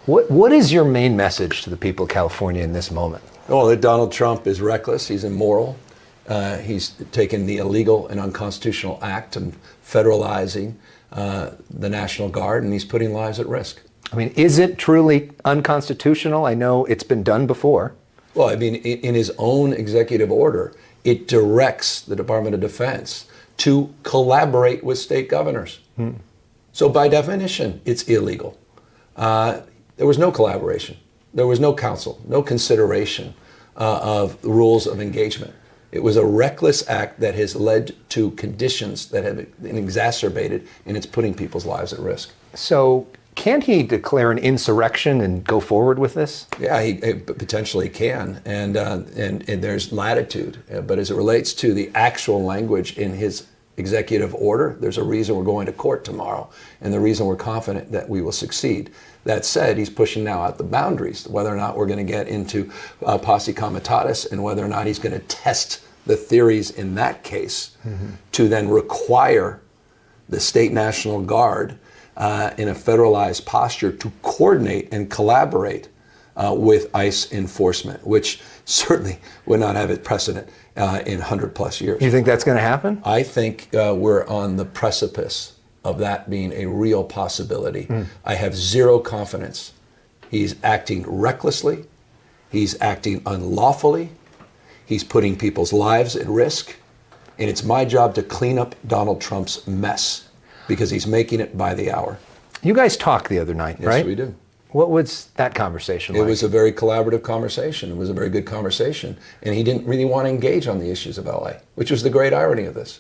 What is your main message to the people of California in this moment? Oh, that Donald Trump is reckless. He's immoral. He's taken the illegal and unconstitutional act of federalizing the National Guard, and he's putting lives at risk. I mean, is it truly unconstitutional? I know it's been done before. Well, I mean, in his own executive order, it directs the Department of Defense to collaborate with state governors. So by definition, it's illegal. There was no collaboration. There was no counsel, no consideration of the rules of engagement. It was a reckless act that has led to conditions that have been exacerbated, and it's putting people's lives at risk. So can't he declare an insurrection and go forward with this? Yeah, he potentially can, and there's latitude. But as it relates to the actual language in his executive order, there's a reason we're going to court tomorrow, and the reason we're confident that we will succeed. That said, he's pushing now out the boundaries, whether or not we're going to get into posse comitatus, and whether or not he's going to test the theories in that case to then require the state National Guard in a federalized posture to coordinate and collaborate with ICE enforcement, which certainly would not have a precedent in 100 plus years. You think that's going to happen? I think we're on the precipice of that being a real possibility. I have zero confidence. He's acting recklessly. He's acting unlawfully. He's putting people's lives at risk. And it's my job to clean up Donald Trump's mess, because he's making it by the hour. You guys talked the other night, right? Yes, we do. What was that conversation like? It was a very collaborative conversation. It was a very good conversation. And he didn't really want to engage on the issues of LA, which was the great irony of this.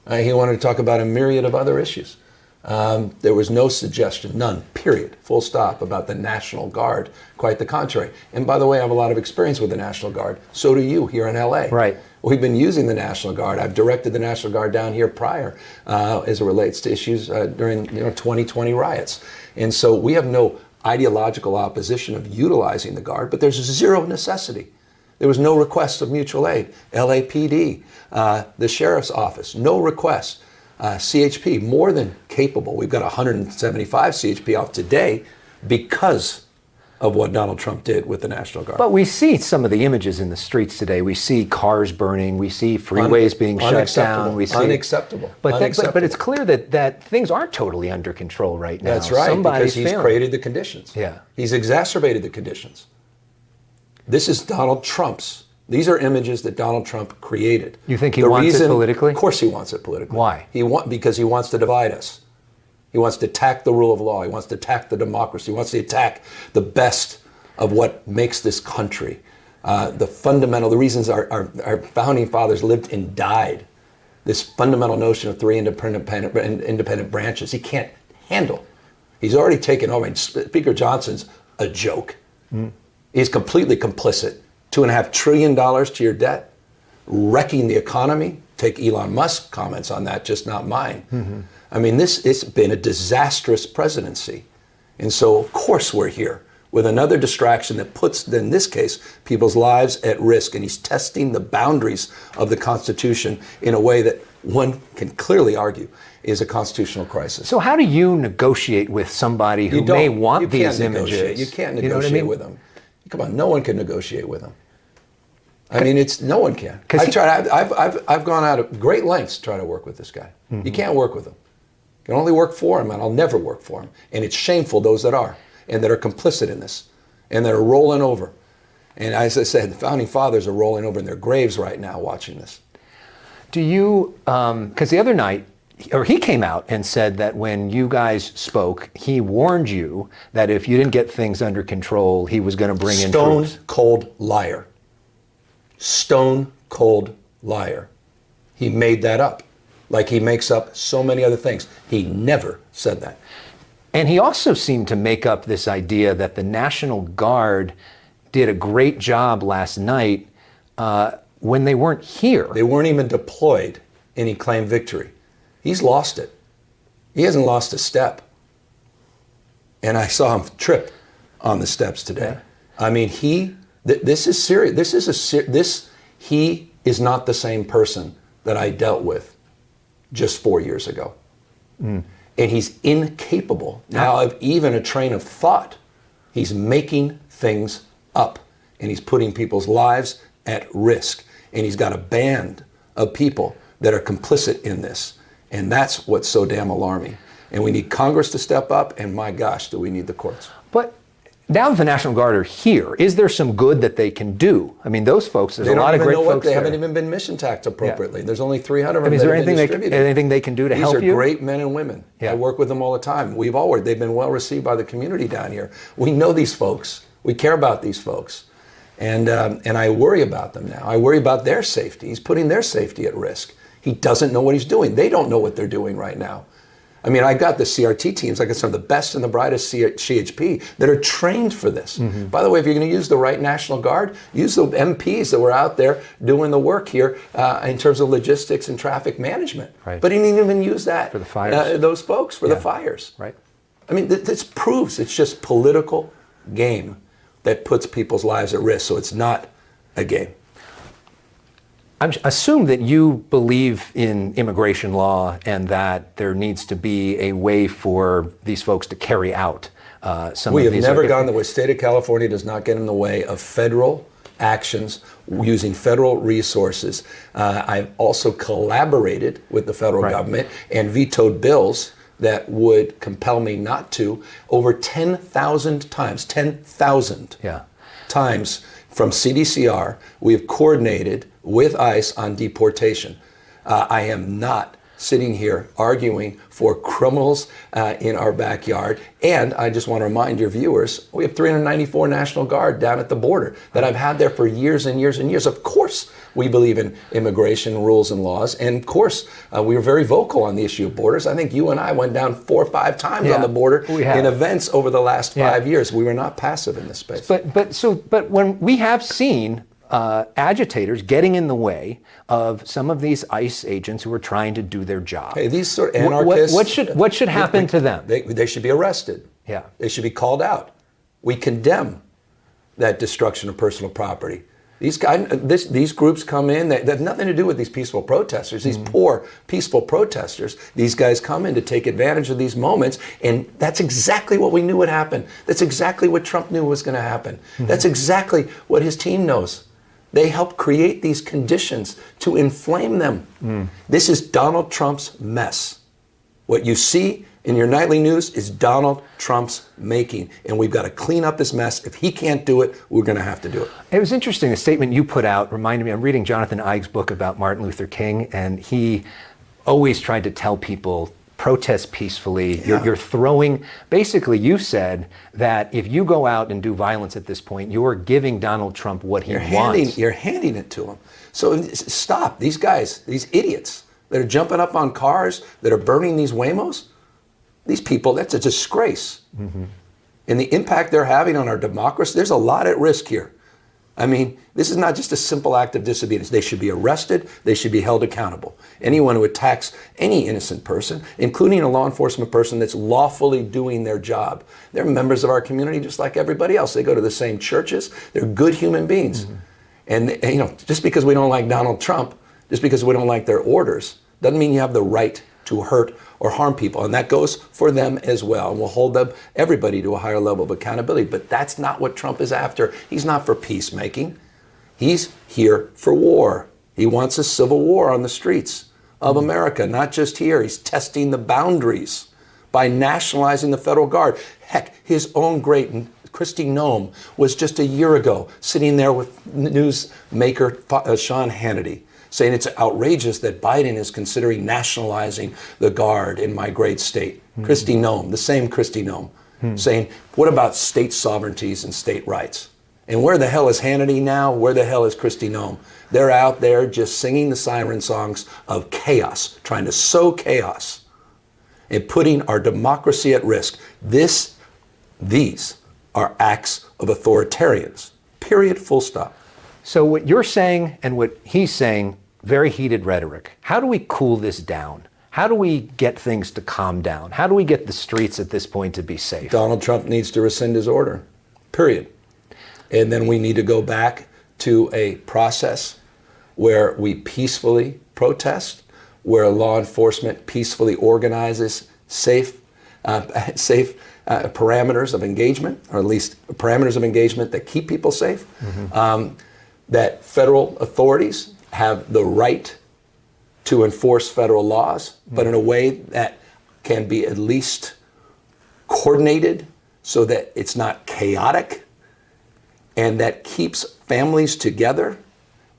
He wanted to talk about a myriad of other issues. There was no suggestion, none, period, full stop, about the National Guard. Quite the contrary. And by the way, I have a lot of experience with the National Guard. So do you here in LA. Right. We've been using the National Guard. I've directed the National Guard down here prior as it relates to issues during 2020 riots. And so we have no ideological opposition of utilizing the Guard, but there's zero necessity. There was no request of mutual aid. LAPD, the Sheriff's Office, no request. CHP, more than capable. We've got 175 CHP off today because of what Donald Trump did with the National Guard. But we see some of the images in the streets today. We see cars burning. We see freeways being shut down. We see unacceptable. But it's clear that things aren't totally under control right now. That's right, because he's created the conditions. Yeah. He's exacerbated the conditions. This is Donald Trump's. These are images that Donald Trump created. You think he wants it politically? Of course he wants it politically. Why? Because he wants to divide us. He wants to attack the rule of law. He wants to attack the democracy. He wants to attack the best of what makes this country. The reasons our founding fathers lived and died. This fundamental notion of three independent branches. He can't handle. He's already taken over. Speaker Johnson's a joke. He's completely complicit. $2.5 trillion to your debt, wrecking the economy. Take Elon Musk's comments on that, just not mine. I mean, it's been a disastrous presidency. And so, of course, we're here with another distraction that puts, in this case, people's lives at risk. And he's testing the boundaries of the Constitution in a way that one can clearly argue is a constitutional crisis. So how do you negotiate with somebody who may want these images? You can't negotiate with them. Come on, no one can negotiate with them. I mean, no one can. I've gone out of great lengths to try to work with this guy. You can't work with him. You can only work for him, and I'll never work for him. And it's shameful, those that are, and that are complicit in this, and that are rolling over. And as I said, the founding fathers are rolling over in their graves right now watching this. Do you, because the other night, or he came out and said that when you guys spoke, he warned you that if you didn't get things under control, he was going to bring in troops. Stone cold liar. Stone cold liar. He made that up, like he makes up so many other things. He never said that. And he also seemed to make up this idea that the National Guard did a great job last night when they weren't here. They weren't even deployed, and he claimed victory. He's lost it. He hasn't lost a step. And I saw him trip on the steps today. I mean, this is serious. He is not the same person that I dealt with just 4 years ago. And he's incapable now of even a train of thought. He's making things up, and he's putting people's lives at risk. And he's got a band of people that are complicit in this. And that's what's so damn alarming. And we need Congress to step up, and my gosh, do we need the courts. But now that the National Guard are here, is there some good that they can do? I mean, those folks, there's a lot of great folks They there. haven't even been mission taxed appropriately. There's only 300 of them Is there that have been anything distributed. anything they can do to help you? These are great men and women. Yeah. I work with them all the time. They've been well received by the community down here. We know these folks. We care about these folks. And I worry about them now. I worry about their safety. He's putting their safety at risk. He doesn't know what he's doing. They don't know what they're doing right now. I mean, I got the CRT teams, I got some of the best and the brightest CHP that are trained for this. Mm-hmm. By the way, if you're going to use the right National Guard, use the MPs that were out there doing the work here in terms of logistics and traffic management. Right. But he didn't even use that for the fires. Those folks for the fires. Right. I mean, this proves it's just political game that puts people's lives at risk. So it's not a game. I assume that you believe in immigration law and that there needs to be a way for these folks to carry out some of these. We have never gone the way. State of California does not get in the way of federal actions using federal resources. I've also collaborated with the federal government and vetoed bills that would compel me not to over 10,000 times. 10,000 times from CDCR. We have coordinated with ICE on deportation. I am not sitting here arguing for criminals in our backyard. And I just want to remind your viewers, we have 394 National Guard down at the border that I've had there for years and years and years. Of course, we believe in immigration rules and laws. And of course, we were very vocal on the issue of borders. I think you and I went down 4 or 5 times on the border in events over the last 5 years. We were not passive in this space. But when we have seen agitators getting in the way of some of these ICE agents who are trying to do their job. Hey, these sort of anarchists. What should happen to them? They should be arrested. Yeah. They should be called out. We condemn that destruction of personal property. These groups come in, they have nothing to do with these peaceful protesters, these poor, peaceful protesters. These guys come in to take advantage of these moments, and that's exactly what we knew would happen. That's exactly what Trump knew was going to happen. That's exactly what his team knows. They helped create these conditions to inflame them. This is Donald Trump's mess. What you see in your nightly news is Donald Trump's making, and we've got to clean up this mess. If he can't do it, we're going to have to do it. It was interesting, the statement you put out reminded me, I'm reading Jonathan Ives' book about Martin Luther King, and he always tried to tell people, protest peacefully. You're throwing, basically you said that if you go out and do violence at this point, you are giving Donald Trump what he wants. You're handing it to him. So stop, these guys, these idiots that are jumping up on cars, that are burning these Waymos, these people, that's a disgrace. And the impact they're having on our democracy, there's a lot at risk here. I mean, this is not just a simple act of disobedience. They should be arrested. They should be held accountable. Anyone who attacks any innocent person, including a law enforcement person that's lawfully doing their job, they're members of our community just like everybody else. They go to the same churches. They're good human beings. And you know, just because we don't like Donald Trump, just because we don't like their orders, doesn't mean you have the right to hurt or harm people. And that goes for them as well. And we'll hold everybody to a higher level of accountability. But that's not what Trump is after. He's not for peacemaking. He's here for war. He wants a civil war on the streets of America, not just here. He's testing the boundaries by nationalizing the federal guard. Heck, his own great Kristi Noem was just a year ago sitting there with newsmaker Sean Hannity, saying it's outrageous that Biden is considering nationalizing the guard in my great state. Kristi Noem, the same Kristi Noem, saying, what about state sovereignties and state rights? And where the hell is Hannity now? Where the hell is Kristi Noem? They're out there just singing the siren songs of chaos, trying to sow chaos and putting our democracy at risk. These are acts of authoritarians. Period, full stop. So what you're saying and what he's saying, very heated rhetoric. How do we cool this down? How do we get things to calm down? How do we get the streets at this point to be safe? Donald Trump needs to rescind his order, period. And then we need to go back to a process where we peacefully protest, where law enforcement peacefully organizes safe parameters of engagement, or at least parameters of engagement that keep people safe, that federal authorities have the right to enforce federal laws, but in a way that can be at least coordinated so that it's not chaotic, and that keeps families together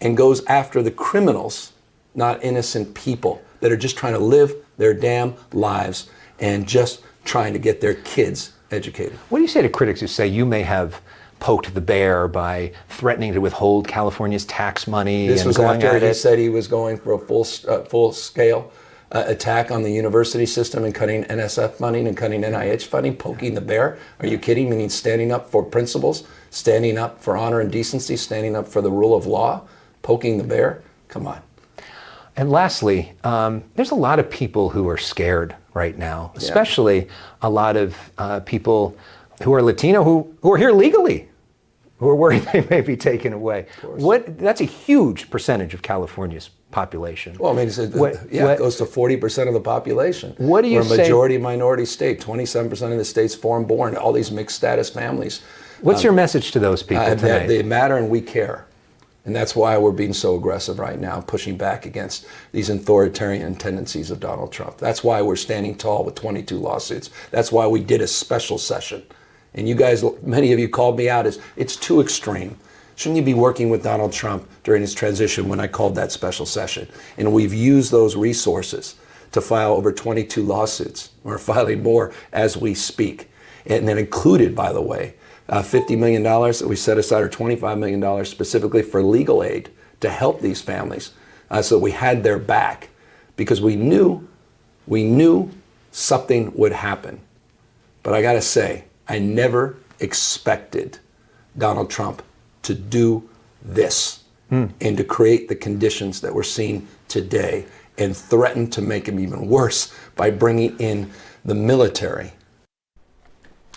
and goes after the criminals, not innocent people that are just trying to live their damn lives and just trying to get their kids educated. What do you say to critics who say you may have poked the bear by threatening to withhold California's tax money? This and was going after at he it? said he was going for a full-scale attack on the university system and cutting NSF funding and cutting NIH funding, poking the bear. Are you kidding? Meaning standing up for principles, standing up for honor and decency, standing up for the rule of law, poking the bear? Come on. And lastly, there's a lot of people who are scared right now, especially a lot of people who are Latino who are here legally, who are worried they may be taken away. That's a huge percentage of California's population. Well, I mean, it goes to 40% of the population. What do you say? We're a majority minority state. 27% of the state's foreign-born. All these mixed status families. What's your message to those people tonight? They matter and we care. And that's why we're being so aggressive right now, pushing back against these authoritarian tendencies of Donald Trump. That's why we're standing tall with 22 lawsuits. That's why we did a special session. And you guys, many of you called me out as it's too extreme. Shouldn't you be working with Donald Trump during his transition when I called that special session? And we've used those resources to file over 22 lawsuits. We're filing more as we speak. And then included, by the way, $50 million that we set aside, or $25 million specifically for legal aid to help these families, so we had their back, because we knew something would happen. But I gotta say, I never expected Donald Trump to do this and to create the conditions that we're seeing today, and threaten to make him even worse by bringing in the military